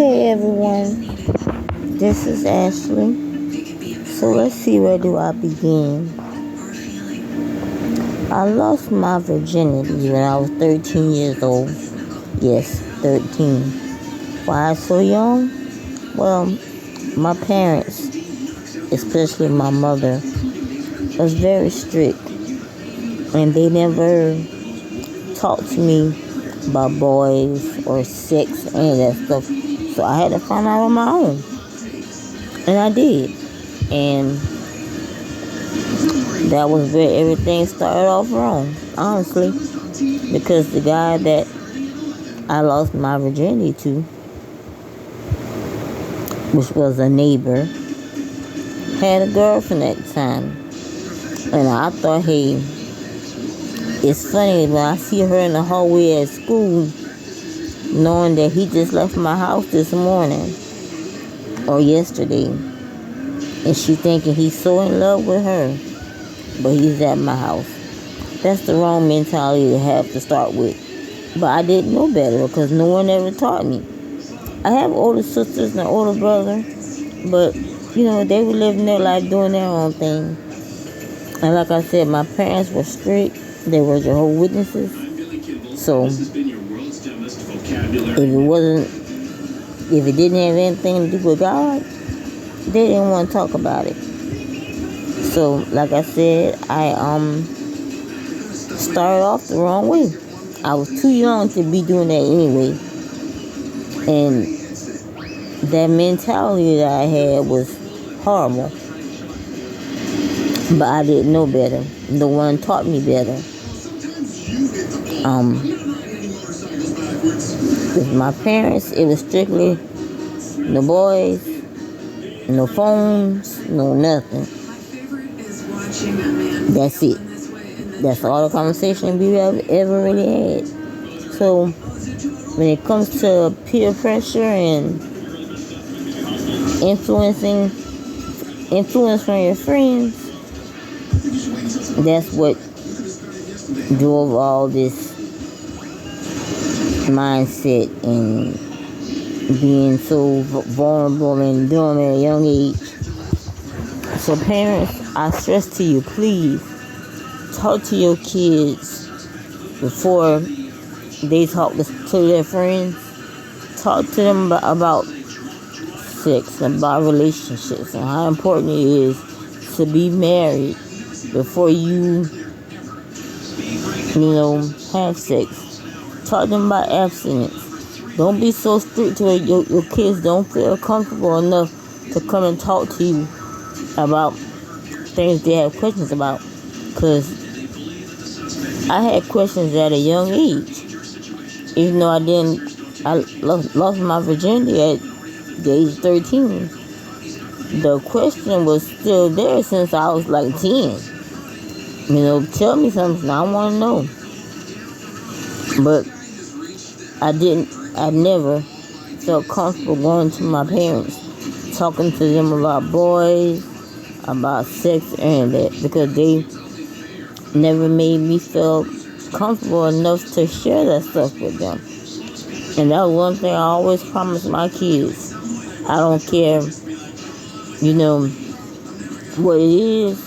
Hey everyone, this is Ashley. So let's see, where do I begin? I lost my virginity when I was 13 years old. Yes, 13. Why so young? Well, my parents, especially my mother, was very strict, and they never talked to me about boys or sex, any of that stuff. So I had to find out on my own. And I did. And that was where everything started off wrong, honestly. Because the guy that I lost my virginity to, which was a neighbor, had a girlfriend at the time. And I thought, hey, it's funny when I see her in the hallway at school, knowing that he just left my house this morning or yesterday, and she thinking he's so in love with her, but he's at my house. That's the wrong mentality to have to start with. But I didn't know better because no one ever taught me. I have older sisters and an older brother, but they were living their life doing their own thing. And like I said, my parents were strict. They were Jehovah's Witnesses. So if it didn't have anything to do with God, they didn't want to talk about it. So like I said, I started off the wrong way. I was too young to be doing that anyway. And that mentality that I had was horrible. But I didn't know better. No one taught me better. With my parents, it was strictly no boys, no phones, no nothing. That's it. That's all the conversation we ever really had. So when it comes to peer pressure and influence from your friends, that's what drove all this mindset and being so vulnerable and doing at a young age. So parents, I stress to you, please talk to your kids before they talk to their friends. Talk to them about sex and about relationships and how important it is to be married before you have sex. Talk to them about abstinence. Don't be so strict to it your kids don't feel comfortable enough to come and talk to you about things they have questions about. Because I had questions at a young age. Even though I lost my virginity at the age of 13. The question was still there since I was like 10. Tell me something, I want to know. But I never felt comfortable going to my parents, talking to them about boys, about sex and that, because they never made me feel comfortable enough to share that stuff with them. And that was one thing I always promised my kids. I don't care, what it is,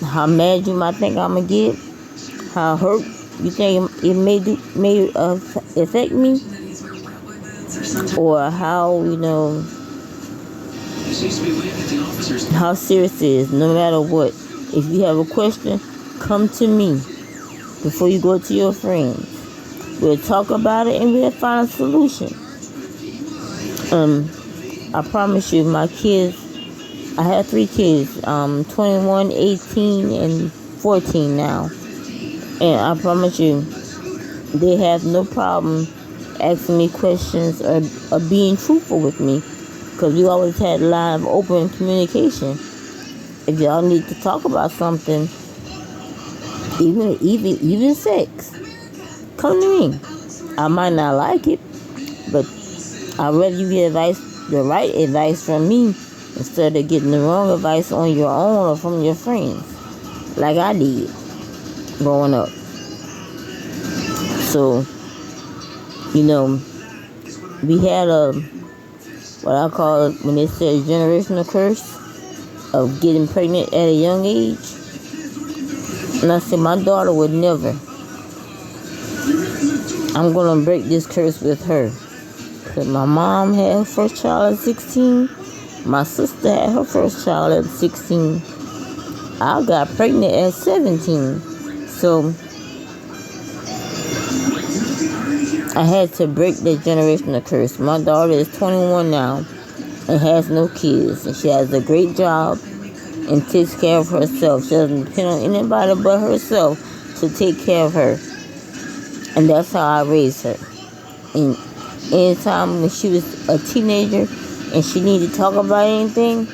how mad you might think I'm going to get, how hurt you think it may affect me, or how, how serious it is. No matter what, if you have a question, come to me before you go to your friends. We'll talk about it and we'll find a solution. I promise you, my kids, I have 3 kids, 21, 18, and 14 now. And I promise you, they have no problem asking me questions or being truthful with me. Because we always had a line of open communication. If y'all need to talk about something, even sex, come to me. I might not like it, but I'd rather you get the right advice from me instead of getting the wrong advice on your own or from your friends, like I did growing up. So, we had a what I call it when they say generational curse of getting pregnant at a young age. And I said, my daughter would never. I'm going to break this curse with her. Because my mom had her first child at 16. My sister had her first child at 16. I got pregnant at 17. So I had to break that generational curse. My daughter is 21 now and has no kids. And she has a great job and takes care of herself. She doesn't depend on anybody but herself to take care of her. And that's how I raised her. And anytime when she was a teenager and she needed to talk about anything,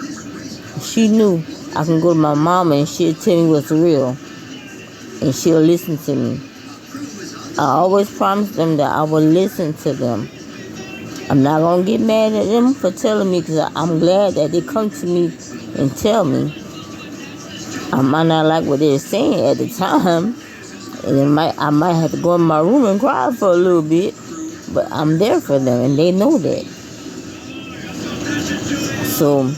she knew I can go to my mama and she'll tell me what's real. And she'll listen to me. I always promised them that I would listen to them. I'm not going to get mad at them for telling me, because I'm glad that they come to me and tell me. I might not like what they're saying at the time, and I might have to go in my room and cry for a little bit, but I'm there for them, and they know that. So